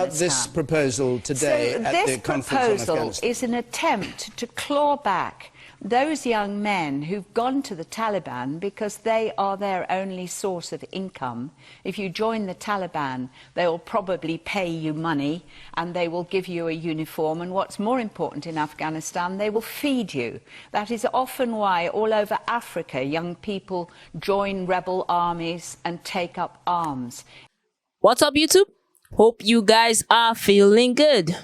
about this proposal today at the conference on Afghanistan? This proposal is an attempt to claw back those young men who've gone to the Taliban because they are their only source of income. If you join the Taliban, they will probably pay you money and they will give you a uniform, and what's more important in Afghanistan, they will feed you. That is often why all over Africa young people join rebel armies and take up arms. What's up, YouTube? Hope you guys are feeling good.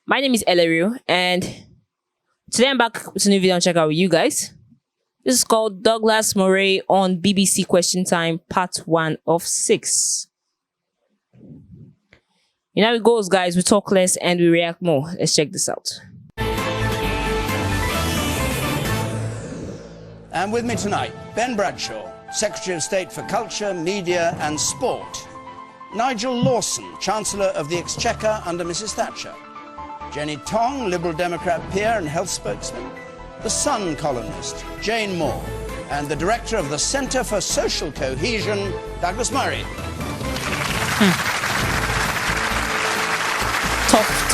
My name is Elerio, and today I'm back with a new video and check out with you guys. This is called Douglas Murray on BBC Question Time, part 1 of 6. You know how it goes, guys. We talk less and we react more. Let's check this out. And with me tonight, Ben Bradshaw, Secretary of State for Culture, Media and Sport. Nigel Lawson, Chancellor of the Exchequer under Mrs Thatcher. Jenny Tong, Liberal Democrat peer and health spokesman. The Sun columnist, Jane Moore. And the Director of the Centre for Social Cohesion, Douglas Murray. Tough.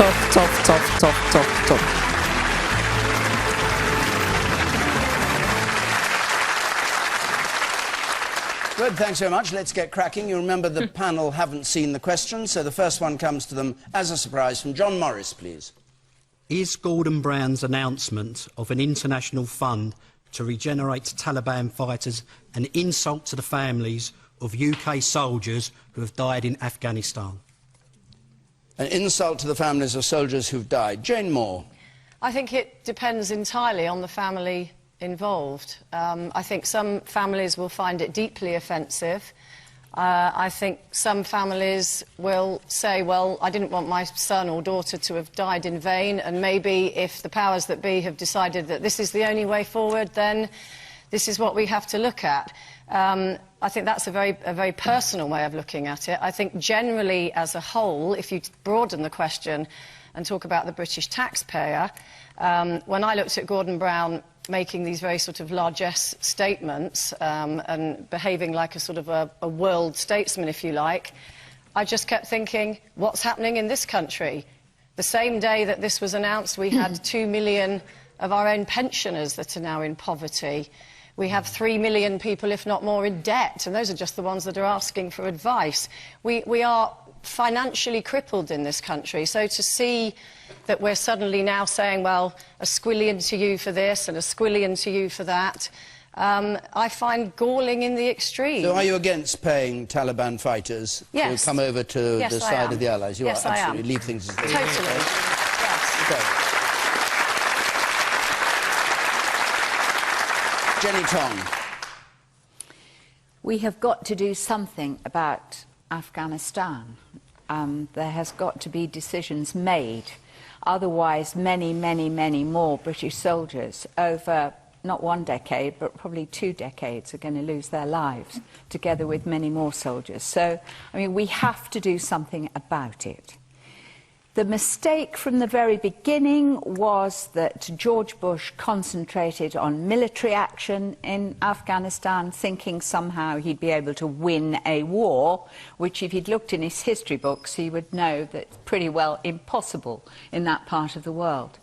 Good, thanks very much. Let's get cracking. You remember the panel haven't seen the questions, so the first one comes to them as a surprise from John Morris, please. Is Gordon Brown's announcement of an international fund to regenerate Taliban fighters an insult to the families of UK soldiers who have died in Afghanistan? An insult to the families of soldiers who've died. Jane Moore. I think it depends entirely on the family involved. I think some families will find it deeply offensive. I think some families will say, well, I didn't want my son or daughter to have died in vain, and maybe if the powers that be have decided that this is the only way forward, then this is what we have to look at. I think that's a very personal way of looking at it. I think generally as a whole, if you broaden the question and talk about the British taxpayer, when I looked at Gordon Brown making these very sort of largesse statements and behaving like a sort of a world statesman, if you like, I just kept thinking, what's happening in this country? The same day that this was announced, we had 2 million of our own pensioners that are now in poverty. We have 3 million people, if not more, in debt, and those are just the ones that are asking for advice. We are financially crippled in this country, so to see that we're suddenly now saying, well, a squillion to you for this and a squillion to you for that, I find galling in the extreme. So are you against paying Taliban fighters to come over to the side of the Allies? You yes, are absolutely. I am. Leave things as they Totally. Yes. Okay. Jenny Tong. We have got to do something about Afghanistan. There has got to be decisions made. Otherwise, many more British soldiers over not 1 decade, but probably 2 decades are going to lose their lives, together with many more soldiers. So, I mean, we have to do something about it. The mistake from the very beginning was that George Bush concentrated on military action in Afghanistan, thinking somehow he'd be able to win a war, which if he'd looked in his history books, he would know that's pretty well impossible in that part of the world.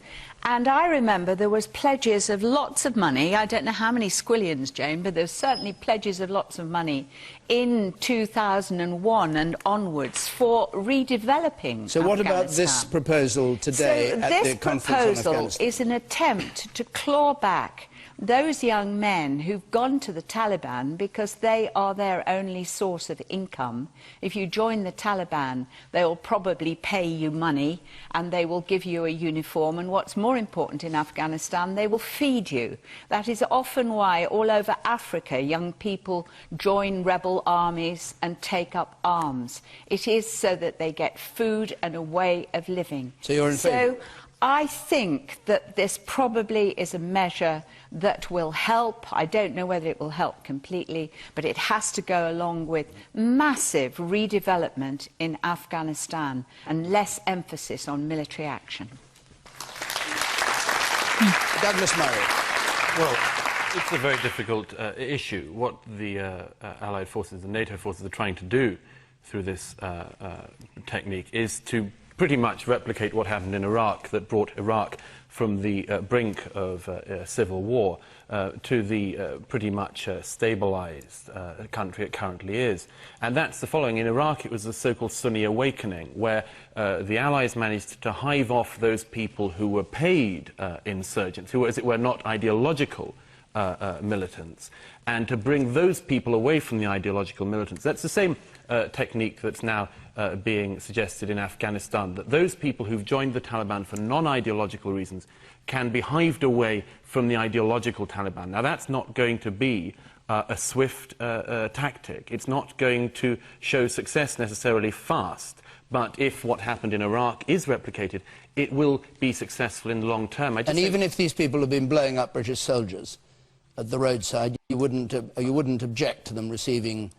And I remember there was pledges of lots of money. I don't know how many squillions, Jane, but there were certainly pledges of lots of money in 2001 and onwards for redeveloping So what about this proposal today at the conference on Afghanistan? This proposal is an attempt to claw back those young men who've gone to the Taliban because they are their only source of income. If you join the Taliban, they will probably pay you money and they will give you a uniform, and what's more important in Afghanistan, they will feed you. That is often why all over Africa young people join rebel armies and take up arms. It is so that they get food and a way of living. So you're in favour? I think that this probably is a measure that will help. I don't know whether it will help completely, but it has to go along with massive redevelopment in Afghanistan and less emphasis on military action. Douglas Murray. Well, it's a very difficult issue. What the Allied forces, the NATO forces, are trying to do through this technique is to pretty much replicate what happened in Iraq, that brought Iraq from the brink of civil war to the pretty much stabilized country it currently is. And that's the following. In Iraq, it was the so-called Sunni awakening, where the Allies managed to hive off those people who were paid insurgents, who were, as it were, not ideological militants, and to bring those people away from the ideological militants. That's the same technique that's now being suggested in Afghanistan, that those people who've joined the Taliban for non-ideological reasons can be hived away from the ideological Taliban. Now, that's not going to be a swift tactic. It's not going to show success necessarily fast, but if what happened in Iraq is replicated, it will be successful in the long term. And even if these people have been blowing up British soldiers at the roadside, you wouldn't object to them receiving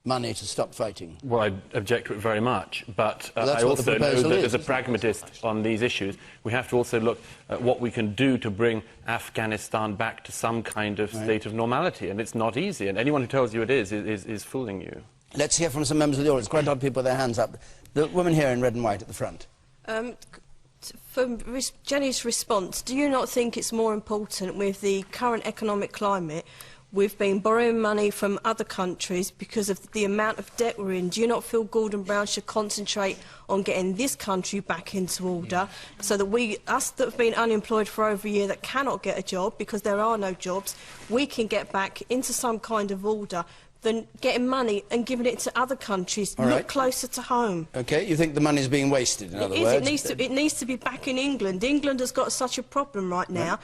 money to stop fighting? Well, I object to it very much, but I also know that as a pragmatist on these issues, we have to also look at what we can do to bring Afghanistan back to some kind of state of normality, and it's not easy, and anyone who tells you it is fooling you. Let's hear from some members of the audience. Quite a lot of people with their hands up. The woman here in red and white at the front. For Jenny's response, do you not think it's more important with the current economic climate? We've been borrowing money from other countries because of the amount of debt we're in. Do you not feel Gordon Brown should concentrate on getting this country back into order so that us that have been unemployed for over a year that cannot get a job because there are no jobs, we can get back into some kind of order than getting money and giving it to other countries? Look closer to home. OK, you think the money's being wasted, in other words? It needs to be back in England. England has got such a problem right now.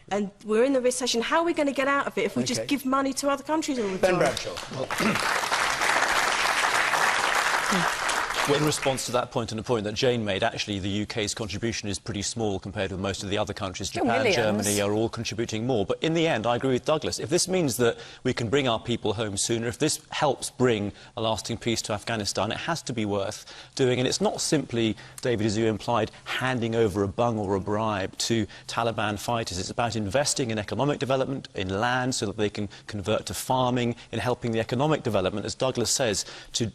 And we're in the recession. How are we going to get out of it if we just give money to other countries all the time? Ben Bradshaw. Well, in response to that point and the point that Jane made, actually the UK's contribution is pretty small compared with most of the other countries. Japan, Germany are all contributing more. But in the end, I agree with Douglas. If this means that we can bring our people home sooner, if this helps bring a lasting peace to Afghanistan, it has to be worth doing. And it's not simply, David, as you implied, handing over a bung or a bribe to Taliban fighters. It's about investing in economic development, in land, so that they can convert to farming, in helping the economic development, as Douglas says, to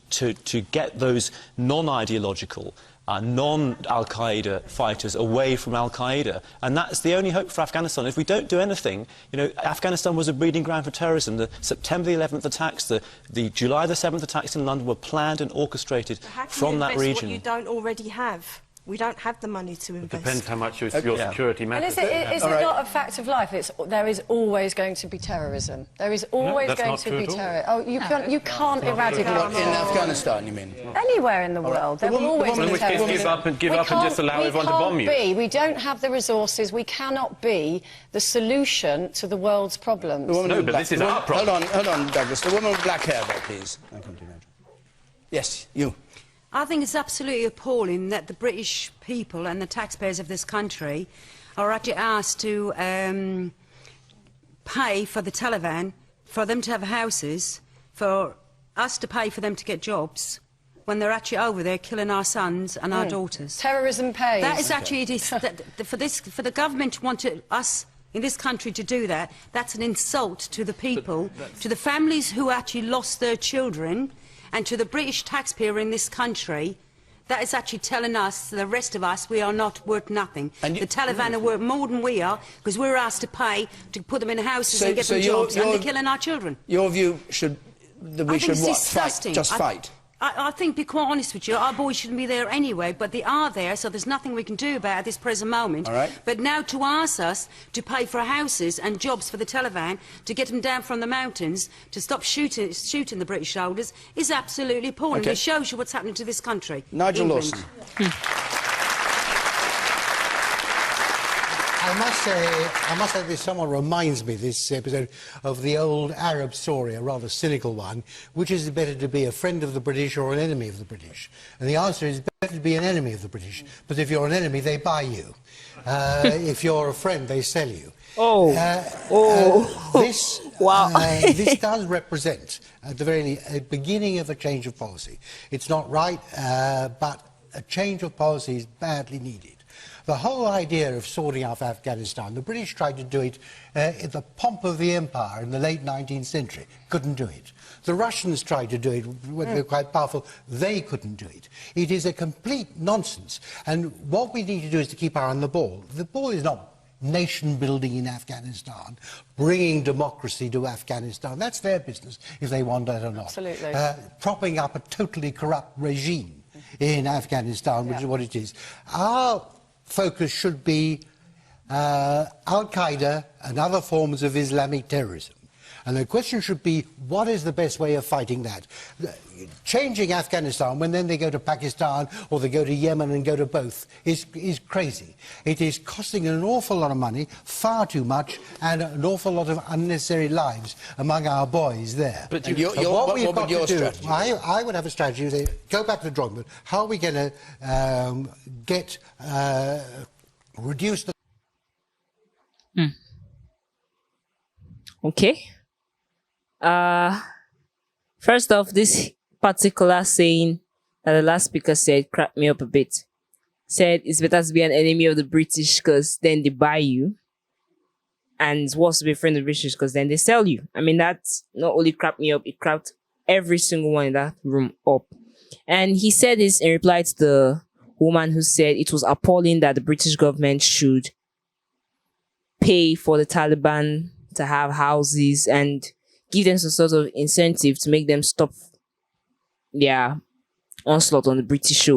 get those non-ideological, non-Al-Qaeda fighters away from Al-Qaeda. And that's the only hope for Afghanistan. If we don't do anything, you know, Afghanistan was a breeding ground for terrorism. The September the 11th attacks, the July the 7th attacks in London were planned and orchestrated from that region. What you don't already have? We don't have the money to invest. It depends how much your security matters. And is it not a fact of life? There is always going to be terrorism. There is always going to be terror. Oh, you can't eradicate it. In Afghanistan, you mean? Anywhere in the world. There will always be terrorism. Give up and just allow everyone to bomb you. We don't have the resources. We cannot be the solution to the world's problems. No, but this is our problem. Hold on, Douglas. The woman with black hair there, please. Yes, you. I think it's absolutely appalling that the British people and the taxpayers of this country are actually asked to pay for the Taliban, for them to have houses, for us to pay for them to get jobs, when they're actually over there killing our sons and our daughters. Terrorism pays. That is actually, for the government to want us in this country to do that, that's an insult to the people, to the families who actually lost their children, and to the British taxpayer in this country. That is actually telling us, the rest of us, we are not worth nothing. And the Taliban are worth more than we are, because we're asked to pay to put them in houses and get them jobs, and they're killing our children. Your view should that we should what? Fight, just fight. I think, to be quite honest with you, our boys shouldn't be there anyway, but they are there, so there's nothing we can do about it at this present moment. But now to ask us to pay for houses and jobs for the Taliban, to get them down from the mountains, to stop shooting the British soldiers, is absolutely appalling. It shows you what's happening to this country. Nigel Lawson. I must say this somewhat reminds me, this episode, of the old Arab story, a rather cynical one. Which is it better to be, a friend of the British or an enemy of the British? And the answer is better to be an enemy of the British, but if you're an enemy, they buy you. If you're a friend, they sell you. This does represent, at the very beginning of a change of policy. It's not right, but a change of policy is badly needed. The whole idea of sorting out Afghanistan, the British tried to do it in the pomp of the empire in the late 19th century. Couldn't do it. The Russians tried to do it when they were quite powerful. They couldn't do it. It is a complete nonsense. And what we need to do is to keep our eye on the ball. The ball is not nation building in Afghanistan, bringing democracy to Afghanistan. That's their business, if they want that or not. Absolutely. Propping up a totally corrupt regime in Afghanistan, which is what it is. Our focus should be Al-Qaeda and other forms of Islamic terrorism. And the question should be, what is the best way of fighting that? Changing Afghanistan when then they go to Pakistan or they go to Yemen and go to both is crazy. It is costing an awful lot of money, far too much, and an awful lot of unnecessary lives among our boys there. But what would your strategy? I would have a strategy. Say, go back to the drawing board. How are we going to reduce the... Okay. First off, this particular saying that the last speaker said cracked me up a bit. Said it's better to be an enemy of the British because then they buy you, and it's worse to be a friend of the British because then they sell you. I mean, that not only cracked me up, it cracked every single one in that room up. And he said this in reply to the woman who said it was appalling that the British government should pay for the Taliban to have houses and give them some sort of incentive to make them stop their onslaught on the British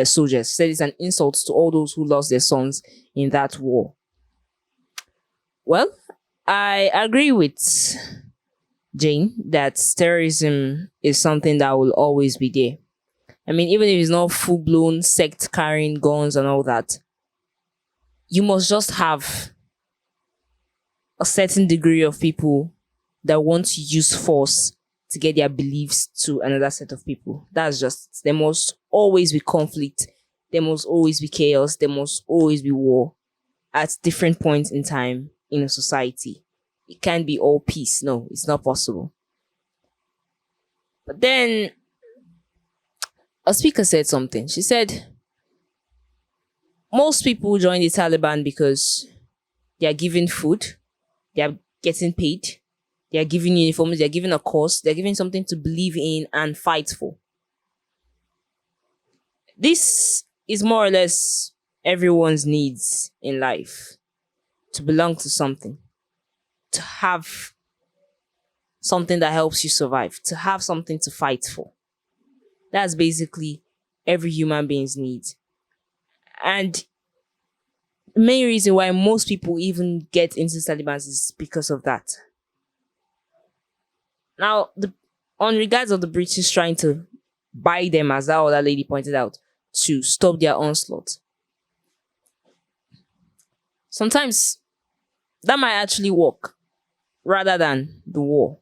soldiers. Said it's an insult to all those who lost their sons in that war. Well, I agree with Jane that terrorism is something that will always be there. I mean, even if it's not full-blown sect carrying guns and all that, you must just have a certain degree of people that want to use force to get their beliefs to another set of people. That's just, there must always be conflict. There must always be chaos. There must always be war at different points in time in a society. It can't be all peace. No, it's not possible. But then a speaker said something. She said, most people join the Taliban because they are given food, they are getting paid, they are given uniforms, they are given a cause, they are given something to believe in and fight for. This is more or less everyone's needs in life. To belong to something. To have something that helps you survive. To have something to fight for. That's basically every human being's need. And the main reason why most people even get into Taliban is because of that. Now, on regards of the British trying to buy them, as that other lady pointed out, to stop their onslaught. Sometimes that might actually work rather than the war.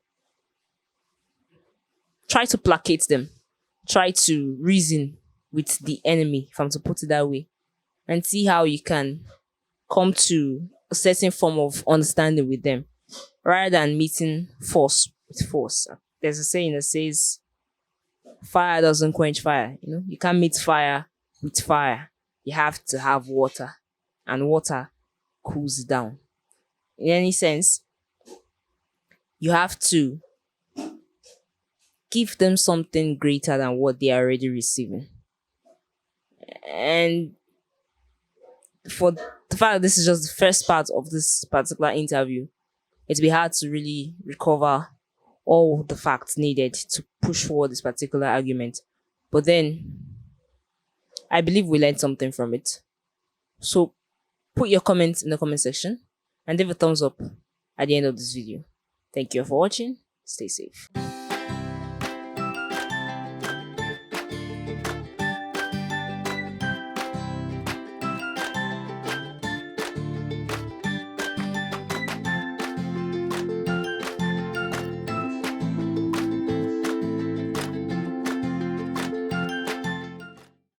Try to placate them. Try to reason with the enemy, if I'm to put it that way, and see how you can come to a certain form of understanding with them rather than meeting force with force. There's a saying that says, fire doesn't quench fire. You know, you can't meet fire with fire. You have to have water, and water cools down. In any sense, you have to give them something greater than what they are already receiving. And for the fact that this is just the first part of this particular interview, it'll be hard to really recover all the facts needed to push forward this particular argument. But then, I believe we learned something from it. So, put your comments in the comment section and leave a thumbs up at the end of this video. Thank you for watching. Stay safe.